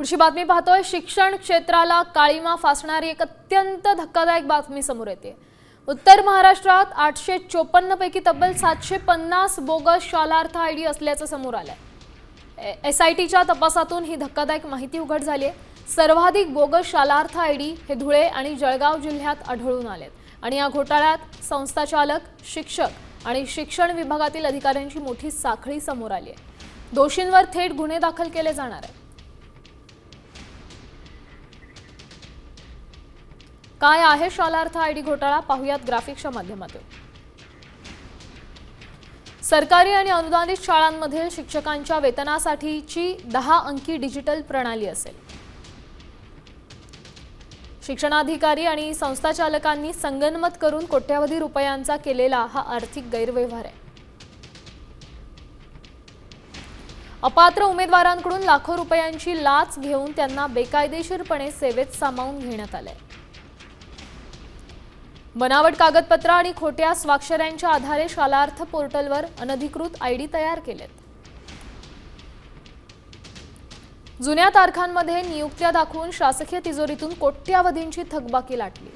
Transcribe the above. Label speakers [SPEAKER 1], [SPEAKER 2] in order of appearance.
[SPEAKER 1] पुढची बातमी पाहतोय। शिक्षण क्षेत्राला काळीमा फासणारी एक अत्यंत धक्कादायक बातमी समोर येते। उत्तर महाराष्ट्रात 854 पैकी तब्बल 750 बोगस शालार्थ आयडी असल्याचं समोर आलंय। एसआयटीच्या तपासातून ही धक्कादायक माहिती उघड झाली आहे। सर्वाधिक बोगस शालार्थ आयडी हे धुळे आणि जळगाव जिल्ह्यात आढळून आलेत आणि या घोटाळ्यात संस्थाचालक, शिक्षक आणि शिक्षण विभागातील अधिकाऱ्यांची मोठी साखळी समोर आली आहे। दोषींवर थेट गुन्हे दाखल केले जाणार आहेत। काय आहे शालार्थ आयडी घोटाळा पाहुयात ग्राफिक्सच्या माध्यमातून। सरकारी आणि अनुदानित शाळांमधील शिक्षकांच्या वेतनासाठीची 10 अंकी डिजिटल प्रणाली असेल। शिक्षणाधिकारी आणि संस्थाचालकांनी संगनमत करून कोट्यावधी रुपयांचा केलेला हा आर्थिक गैरव्यवहार आहे। अपात्र उमेदवारांकडून लाखो रुपयांची लाच घेऊन त्यांना बेकायदेशीरपणे सेवेत सामावून घेण्यात आले। बनावट कागदपत्र आणि खोट्या स्वाक्षऱ्यांच्या आधारे शालार्थ पोर्टलवर अनधिकृत आयडी तयार केलेत। जुन्या तारखांमध्ये नियुक्त्या दाखवून शासकीय तिजोरीतून कोट्यावधींची थकबाकी लाटली।